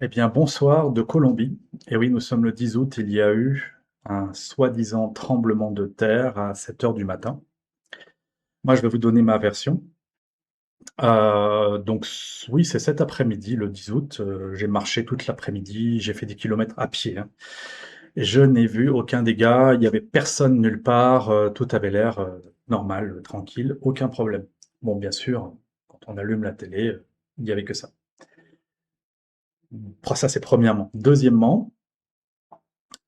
Eh bien, bonsoir de Colombie. Et oui, nous sommes le 10 août, il y a eu un soi-disant tremblement de terre à 7 heures du matin. Moi, je vais vous donner ma version. Oui, c'est cet après-midi, le 10 août. J'ai marché toute l'après-midi, j'ai fait des kilomètres à pied, hein. Et je n'ai vu aucun dégât, il n'y avait personne nulle part, tout avait l'air normal, tranquille, aucun problème. Bon, bien sûr, quand on allume la télé, il n'y avait que ça. Ça, c'est premièrement. Deuxièmement,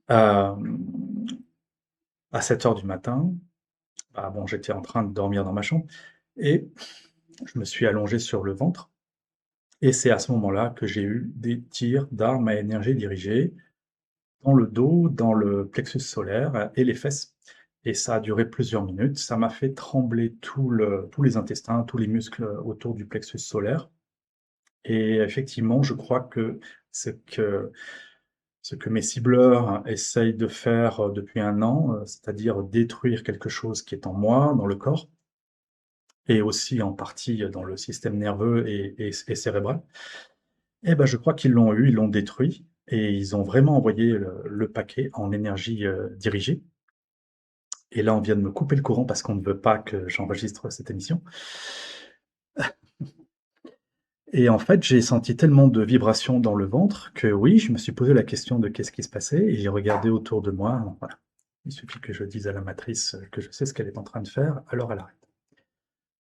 euh, à 7 heures du matin, bah bon, j'étais en train de dormir dans ma chambre et je me suis allongé sur le ventre. Et c'est à ce moment-là que j'ai eu des tirs d'armes à énergie dirigée dans le dos, dans le plexus solaire et les fesses. Et ça a duré plusieurs minutes. Ça m'a fait trembler tous les intestins, tous les muscles autour du plexus solaire. Et effectivement, je crois que ce que, ce que mes cibleurs essayent de faire depuis un an, c'est-à-dire détruire quelque chose qui est en moi, dans le corps, et aussi en partie dans le système nerveux et cérébral, eh ben, je crois qu'ils l'ont eu, ils l'ont détruit et ils ont vraiment envoyé le paquet en énergie dirigée. Et là, on vient de me couper le courant parce qu'on ne veut pas que j'enregistre cette émission. Et en fait, j'ai senti tellement de vibrations dans le ventre que oui, je me suis posé la question de qu'est-ce qui se passait et j'ai regardé autour de moi. Voilà. Il suffit que je dise à la matrice que je sais ce qu'elle est en train de faire, alors elle arrête.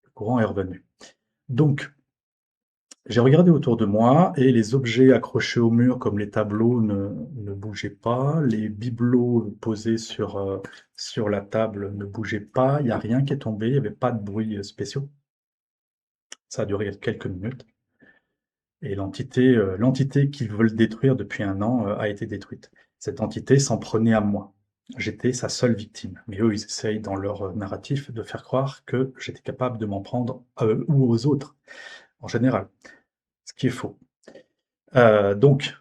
Le courant est revenu. Donc, j'ai regardé autour de moi et les objets accrochés au mur, comme les tableaux, ne bougeaient pas. Les bibelots posés sur la table ne bougeaient pas. Il n'y a rien qui est tombé. Il n'y avait pas de bruit spéciaux. Ça a duré quelques minutes. Et l'entité qu'ils veulent détruire depuis un an a été détruite. Cette entité s'en prenait à moi. J'étais sa seule victime. Mais eux, ils essayent dans leur narratif de faire croire que j'étais capable de m'en prendre à eux ou aux autres, en général. Ce qui est faux. Donc,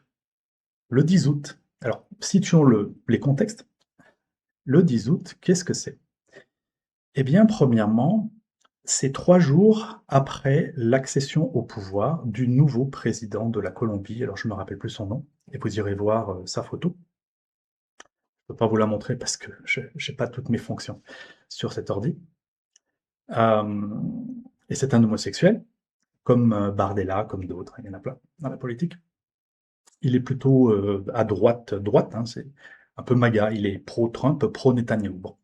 le 10 août, alors situons les contextes. Le 10 août, qu'est-ce que c'est? Eh bien, premièrement, c'est 3 jours après l'accession au pouvoir du nouveau président de la Colombie. Alors, je ne me rappelle plus son nom, et vous irez voir sa photo. Je ne peux pas vous la montrer parce que je n'ai pas toutes mes fonctions sur cet ordi. Euh, et c'est un homosexuel, comme Bardella, comme d'autres, il y en a plein dans la politique. Il est plutôt à droite, hein, c'est un peu MAGA, il est pro-Trump, pro-Netanyahou. Bon.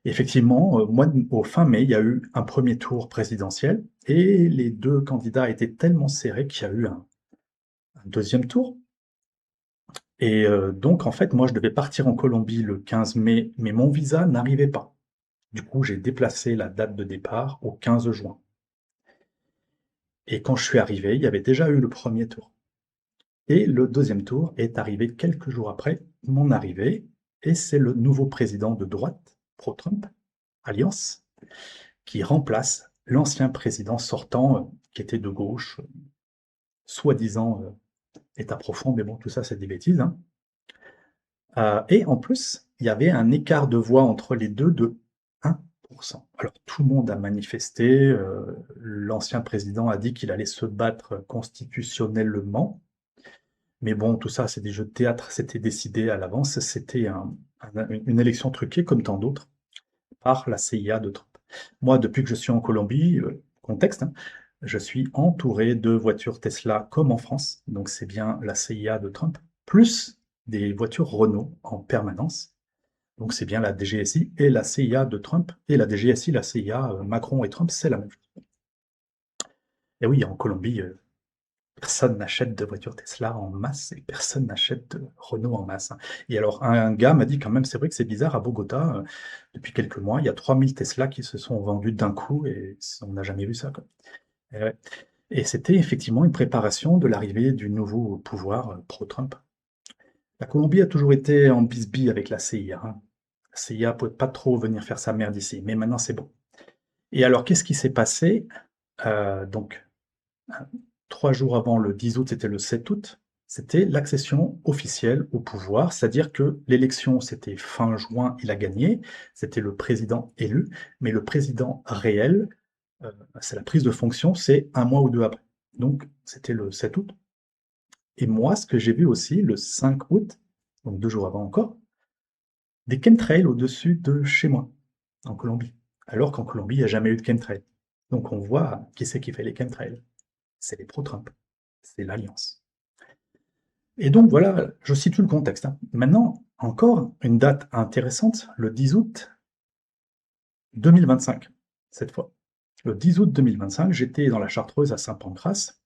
Effectivement, au fin mai, il y a eu un premier tour présidentiel et les deux candidats étaient tellement serrés qu'il y a eu un deuxième tour. Et donc, en fait, moi, je devais partir en Colombie le 15 mai, mais mon visa n'arrivait pas. Du coup, j'ai déplacé la date de départ au 15 juin. Et quand je suis arrivé, il y avait déjà eu le premier tour. Et le deuxième tour est arrivé quelques jours après mon arrivée, et c'est le nouveau président de droite, pro-Trump, Alliance, qui remplace l'ancien président sortant, qui était de gauche, soi-disant État profond, mais bon, tout ça, c'est des bêtises, hein. Et en plus, il y avait un écart de voix entre les deux de 1%. Alors, tout le monde a manifesté, l'ancien président a dit qu'il allait se battre constitutionnellement, mais bon, tout ça, c'est des jeux de théâtre, c'était décidé à l'avance, c'était une élection truquée comme tant d'autres par la CIA de Trump. Moi, depuis que je suis en Colombie, contexte, hein, je suis entouré de voitures Tesla comme en France, donc c'est bien la CIA de Trump, plus des voitures Renault en permanence. Donc c'est bien la DGSI et la CIA de Trump, et la DGSI, la CIA, Macron et Trump, c'est la même chose. Et oui, en Colombie, personne n'achète de voitures Tesla en masse et personne n'achète de Renault en masse, hein. Et alors, un gars m'a dit quand même, c'est vrai que c'est bizarre, à Bogota, depuis quelques mois, il y a 3000 Tesla qui se sont vendus d'un coup et on n'a jamais vu ça, quoi. Et, ouais. Et c'était effectivement une préparation de l'arrivée du nouveau pouvoir pro-Trump. La Colombie a toujours été en bisbille avec la CIA, hein. La CIA ne pouvait pas trop venir faire sa merde ici, mais maintenant c'est bon. Et alors, qu'est-ce qui s'est passé? Donc, 3 jours avant le 10 août, c'était le 7 août, c'était l'accession officielle au pouvoir, c'est-à-dire que l'élection, c'était fin juin, il a gagné, c'était le président élu, mais le président réel, c'est la prise de fonction, c'est un mois ou deux après. Donc, c'était le 7 août. Et moi, ce que j'ai vu aussi le 5 août, donc 2 jours avant encore, des chemtrails au-dessus de chez moi, en Colombie. Alors qu'en Colombie, il n'y a jamais eu de chemtrails. Donc on voit qui c'est qui fait les chemtrails. C'est les pro-Trump. C'est l'Alliance. Et donc voilà, je situe le contexte, hein. Maintenant, encore une date intéressante, le 10 août 2025, cette fois. Le 10 août 2025, j'étais dans la Chartreuse à Saint-Pancras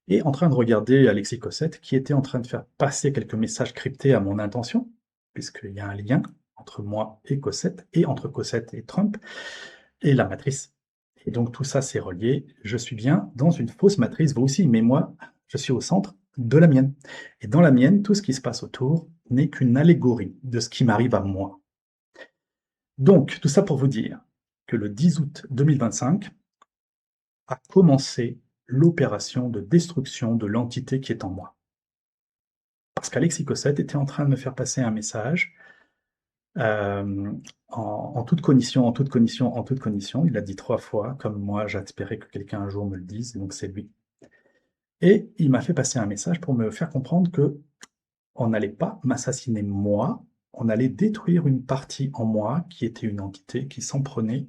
et en train de regarder Alexis Cossette qui était en train de faire passer quelques messages cryptés à mon intention, puisqu'il y a un lien entre moi et Cossette, et entre Cossette et Trump, et la matrice. Et donc tout ça c'est relié. Je suis bien dans une fausse matrice, vous aussi, mais moi, je suis au centre de la mienne. Et dans la mienne, tout ce qui se passe autour n'est qu'une allégorie de ce qui m'arrive à moi. Donc, tout ça pour vous dire que le 10 août 2025 a commencé l'opération de destruction de l'entité qui est en moi. Parce qu'Alexis Cossette était en train de me faire passer un message en toute cognition, en toute cognition, en toute cognition. Il l'a dit 3 fois, comme moi j'espérais que quelqu'un un jour me le dise, donc c'est lui. Et il m'a fait passer un message pour me faire comprendre que on n'allait pas m'assassiner moi, on allait détruire une partie en moi qui était une entité qui s'en prenait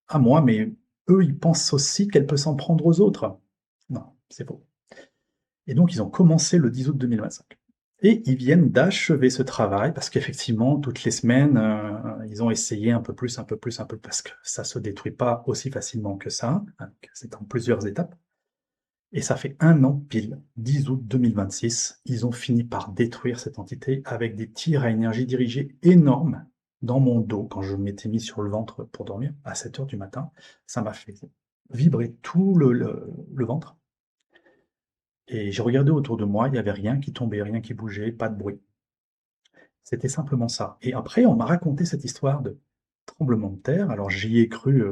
à moi, mais eux, ils pensent aussi qu'elle peut s'en prendre aux autres. Non, c'est faux. Et donc, ils ont commencé le 10 août 2025. Et ils viennent d'achever ce travail parce qu'effectivement, toutes les semaines, ils ont essayé un peu plus, un peu plus, un peu parce que ça se détruit pas aussi facilement que ça. Hein, c'est en plusieurs étapes. Et ça fait 1 an pile, 10 août 2026, ils ont fini par détruire cette entité avec des tirs à énergie dirigée énormes dans mon dos quand je m'étais mis sur le ventre pour dormir à 7 heures du matin. Ça m'a fait vibrer tout le ventre. Et j'ai regardé autour de moi, il n'y avait rien qui tombait, rien qui bougeait, pas de bruit. C'était simplement ça. Et après, on m'a raconté cette histoire de tremblement de terre. Alors j'y ai cru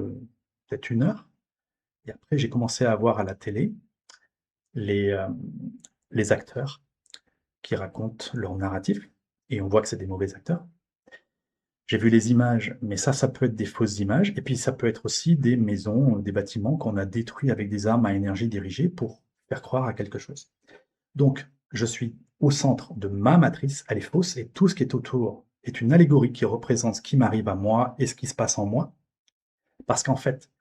peut-être 1 heure. Et après, j'ai commencé à voir à la télé les, euh, les acteurs qui racontent leur narratif, et on voit que c'est des mauvais acteurs. J'ai vu les images, mais ça peut être des fausses images, et puis ça peut être aussi des maisons, des bâtiments qu'on a détruits avec des armes à énergie dirigée pour faire croire à quelque chose. Donc, je suis au centre de ma matrice, elle est fausse, et tout ce qui est autour est une allégorie qui représente ce qui m'arrive à moi et ce qui se passe en moi, parce qu'en fait,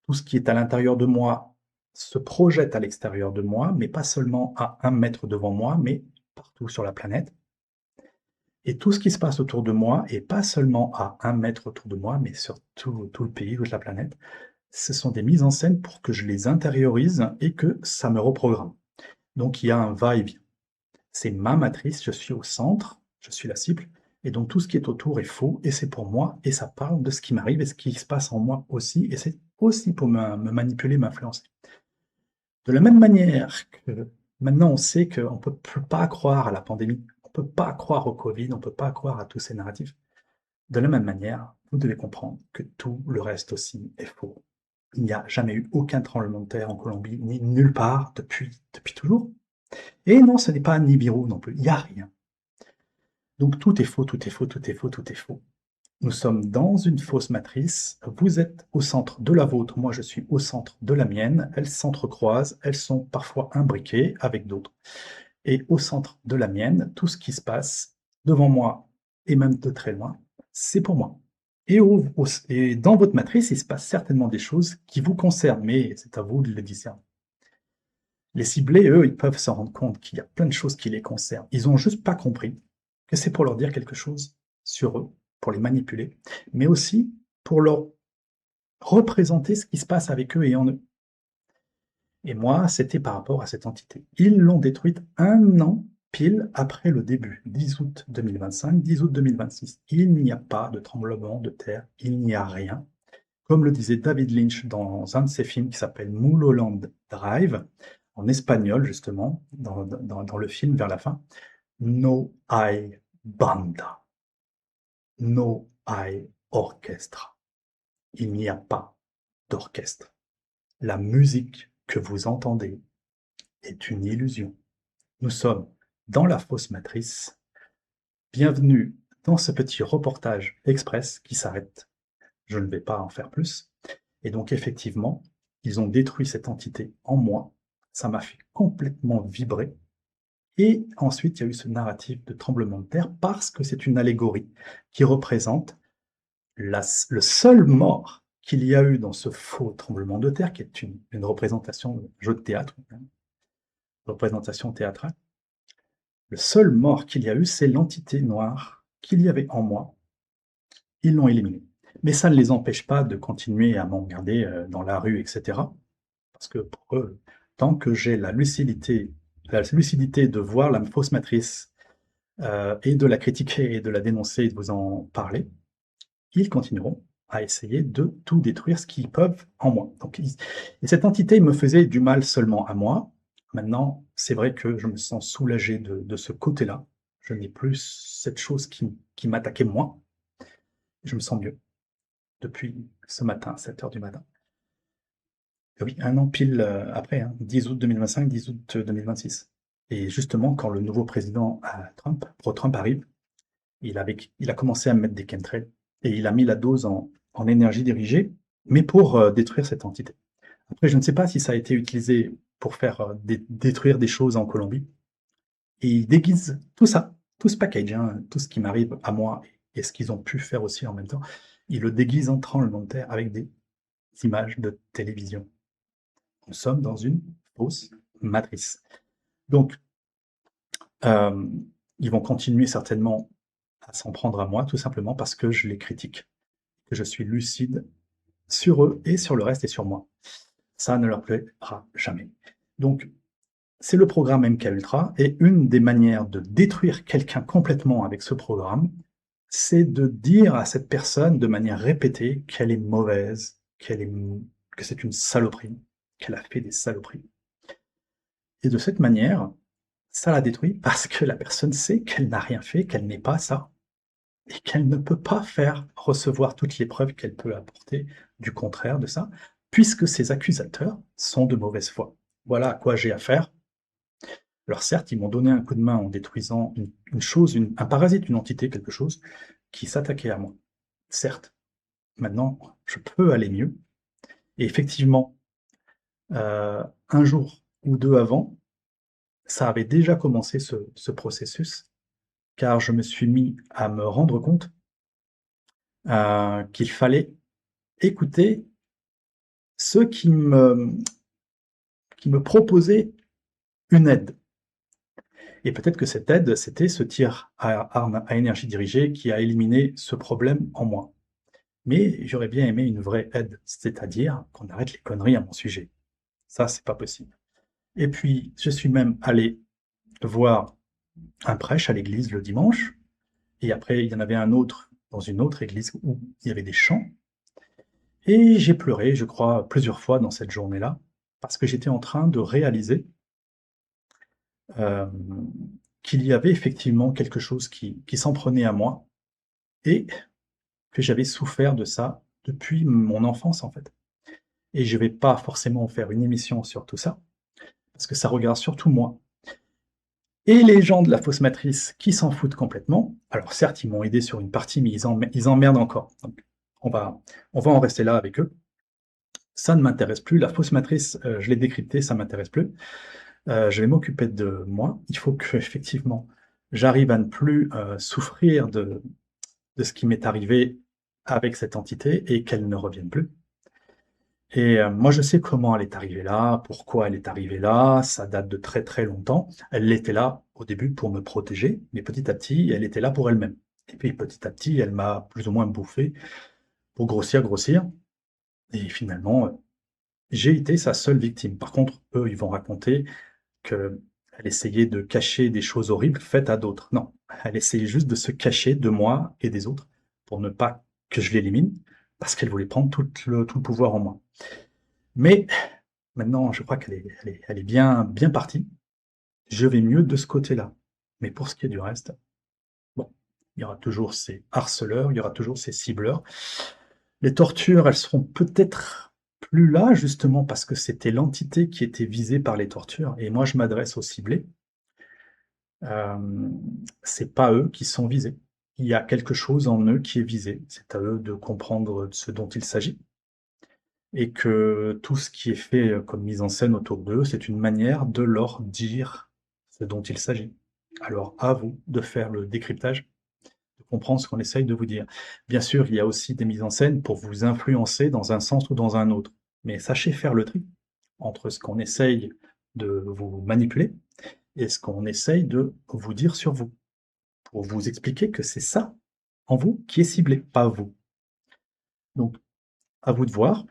tout ce qui est à l'intérieur de moi se projette à l'extérieur de moi, mais pas seulement à 1 mètre devant moi, mais partout sur la planète. Et tout ce qui se passe autour de moi, et pas seulement à 1 mètre autour de moi, mais sur tout le pays, toute la planète, ce sont des mises en scène pour que je les intériorise et que ça me reprogramme. Donc il y a un va-et-vient. C'est ma matrice, je suis au centre, je suis la cible, et donc tout ce qui est autour est faux, et c'est pour moi, et ça parle de ce qui m'arrive et ce qui se passe en moi aussi, et c'est aussi pour me manipuler, m'influencer. De la même manière que maintenant on sait qu'on ne peut pas croire à la pandémie, on ne peut pas croire au Covid, on ne peut pas croire à tous ces narratifs. De la même manière, vous devez comprendre que tout le reste aussi est faux. Il n'y a jamais eu aucun tremblement de terre en Colombie, ni nulle part depuis toujours. Et non, ce n'est pas Nibiru non plus, il n'y a rien. Donc tout est faux, tout est faux, tout est faux, tout est faux. Nous sommes dans une fausse matrice, vous êtes au centre de la vôtre, moi je suis au centre de la mienne, elles s'entrecroisent, elles sont parfois imbriquées avec d'autres. Et au centre de la mienne, tout ce qui se passe devant moi, et même de très loin, c'est pour moi. Et dans votre matrice, il se passe certainement des choses qui vous concernent, mais c'est à vous de le discerner. Les ciblés, eux, ils peuvent se rendre compte qu'il y a plein de choses qui les concernent. Ils n'ont juste pas compris que c'est pour leur dire quelque chose sur eux, pour les manipuler, mais aussi pour leur représenter ce qui se passe avec eux et en eux. Et moi, c'était par rapport à cette entité. Ils l'ont détruite 1 an pile après le début, 10 août 2025, 10 août 2026. Il n'y a pas de tremblement de terre, il n'y a rien. Comme le disait David Lynch dans un de ses films qui s'appelle Mulholland Drive, en espagnol justement, dans le film vers la fin, No hay banda, no hay orchestra. Il n'y a pas d'orchestre. La musique que vous entendez est une illusion. Nous sommes dans la fausse matrice. Bienvenue dans ce petit reportage express qui s'arrête. Je ne vais pas en faire plus. Et donc effectivement, ils ont détruit cette entité en moi. Ça m'a fait complètement vibrer. Et ensuite, il y a eu ce narratif de tremblement de terre parce que c'est une allégorie qui représente le seul mort qu'il y a eu dans ce faux tremblement de terre, qui est une représentation, un jeu de théâtre, une représentation théâtrale. Le seul mort qu'il y a eu, c'est l'entité noire qu'il y avait en moi. Ils l'ont éliminé. Mais ça ne les empêche pas de continuer à m'emmerder dans la rue, etc. Parce que pour eux, tant que j'ai la lucidité de voir la fausse matrice et de la critiquer et de la dénoncer et de vous en parler, ils continueront à essayer de tout détruire ce qu'ils peuvent en moi. Donc, et cette entité me faisait du mal seulement à moi. Maintenant, c'est vrai que je me sens soulagé de ce côté-là. Je n'ai plus cette chose qui m'attaquait moi. Je me sens mieux depuis ce matin, 7 heures du matin. Et oui, un an pile après, hein, 10 août 2025, 10 août 2026. Et justement, quand le nouveau président Trump, pro-Trump arrive, il a commencé à mettre des chemtrails et il a mis la dose en énergie dirigée, mais pour détruire cette entité. Après, je ne sais pas si ça a été utilisé pour faire détruire des choses en Colombie. Et il déguise tout ça, tout ce package, hein, tout ce qui m'arrive à moi et ce qu'ils ont pu faire aussi en même temps, il le déguise en tremblement de terre avec des images de télévision. Nous sommes dans une fausse matrice. Donc, euh, ils vont continuer certainement à s'en prendre à moi, tout simplement parce que je les critique, que je suis lucide sur eux et sur le reste et sur moi. Ça ne leur plaira jamais. Donc, c'est le programme MK Ultra, et une des manières de détruire quelqu'un complètement avec ce programme, c'est de dire à cette personne de manière répétée qu'elle est mauvaise, que c'est une saloperie, qu'elle a fait des saloperies. Et de cette manière, ça la détruit parce que la personne sait qu'elle n'a rien fait, qu'elle n'est pas ça, et qu'elle ne peut pas faire recevoir toutes les preuves qu'elle peut apporter du contraire de ça, puisque ses accusateurs sont de mauvaise foi. Voilà à quoi j'ai affaire. Alors certes, ils m'ont donné un coup de main en détruisant une chose, un parasite, une entité, quelque chose, qui s'attaquait à moi. Certes, maintenant, je peux aller mieux. Et effectivement, un jour ou deux avant, ça avait déjà commencé ce processus, car je me suis mis à me rendre compte qu'il fallait écouter ceux qui me proposaient une aide. Et peut-être que cette aide, c'était ce tir à arme à énergie dirigée qui a éliminé ce problème en moi. Mais j'aurais bien aimé une vraie aide, c'est-à-dire qu'on arrête les conneries à mon sujet. Ça, c'est pas possible. Et puis, je suis même allé voir un prêche à l'église le dimanche, et après, il y en avait un autre dans une autre église où il y avait des chants. Et j'ai pleuré, je crois, plusieurs fois dans cette journée-là, parce que j'étais en train de réaliser euh, qu'il y avait effectivement quelque chose qui s'en prenait à moi, et que j'avais souffert de ça depuis mon enfance, en fait. Et je ne vais pas forcément faire une émission sur tout ça, parce que ça regarde surtout moi. Et les gens de la fausse matrice qui s'en foutent complètement, alors certes, ils m'ont aidé sur une partie, mais ils emmerdent encore. Donc, on va, on va en rester là avec eux. Ça ne m'intéresse plus. La fausse matrice, je l'ai décryptée, ça ne m'intéresse plus. Je vais m'occuper de moi. Il faut que, effectivement, j'arrive à ne plus souffrir de ce qui m'est arrivé avec cette entité et qu'elle ne revienne plus. Et moi, je sais comment elle est arrivée là, pourquoi elle est arrivée là, ça date de très très longtemps. Elle était là au début pour me protéger, mais petit à petit, elle était là pour elle-même. Et puis petit à petit, elle m'a plus ou moins bouffé pour grossir, grossir. Et finalement, j'ai été sa seule victime. Par contre, eux, ils vont raconter qu'elle essayait de cacher des choses horribles faites à d'autres. Non, elle essayait juste de se cacher de moi et des autres pour ne pas que je l'élimine, parce qu'elle voulait prendre tout le pouvoir en moi. Mais maintenant, je crois qu'elle est bien, bien partie. Je vais mieux de ce côté-là. Mais pour ce qui est du reste, bon, il y aura toujours ces harceleurs, il y aura toujours ces cibleurs. Les tortures, elles seront peut-être plus là, justement, parce que c'était l'entité qui était visée par les tortures. Et moi, je m'adresse aux ciblés. C'est pas eux qui sont visés. Il y a quelque chose en eux qui est visé. C'est à eux de comprendre ce dont il s'agit. Et que tout ce qui est fait comme mise en scène autour d'eux, c'est une manière de leur dire ce dont il s'agit. Alors à vous de faire le décryptage, de comprendre ce qu'on essaye de vous dire. Bien sûr, il y a aussi des mises en scène pour vous influencer dans un sens ou dans un autre, mais sachez faire le tri entre ce qu'on essaye de vous manipuler et ce qu'on essaye de vous dire sur vous, pour vous expliquer que c'est ça, en vous, qui est ciblé, pas vous. Donc, à vous de voir.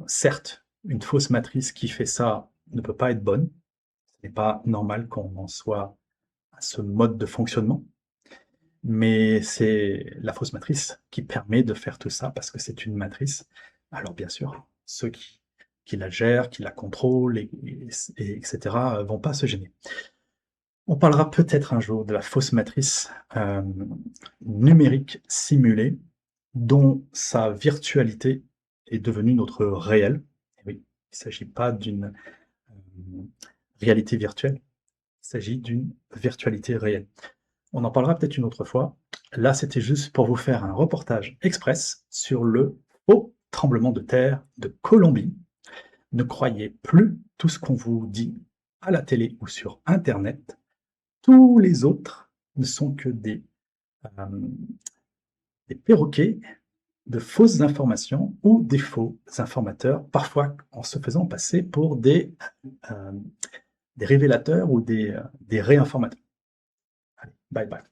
Certes, une fausse matrice qui fait ça ne peut pas être bonne. Ce n'est pas normal qu'on en soit à ce mode de fonctionnement, mais c'est la fausse matrice qui permet de faire tout ça parce que c'est une matrice. Alors bien sûr, ceux qui la gèrent, qui la contrôlent etc., vont pas se gêner. On parlera peut-être un jour de la fausse matrice numérique simulée, dont sa virtualité est devenue notre réel. Et oui, il ne s'agit pas d'une réalité virtuelle, il s'agit d'une virtualité réelle. On en parlera peut-être une autre fois. Là, c'était juste pour vous faire un reportage express sur le faux tremblement de terre de Colombie. Ne croyez plus tout ce qu'on vous dit à la télé ou sur Internet. Tous les autres ne sont que des perroquets de fausses informations ou des faux informateurs, parfois en se faisant passer pour des révélateurs ou des réinformateurs. Allez, bye bye.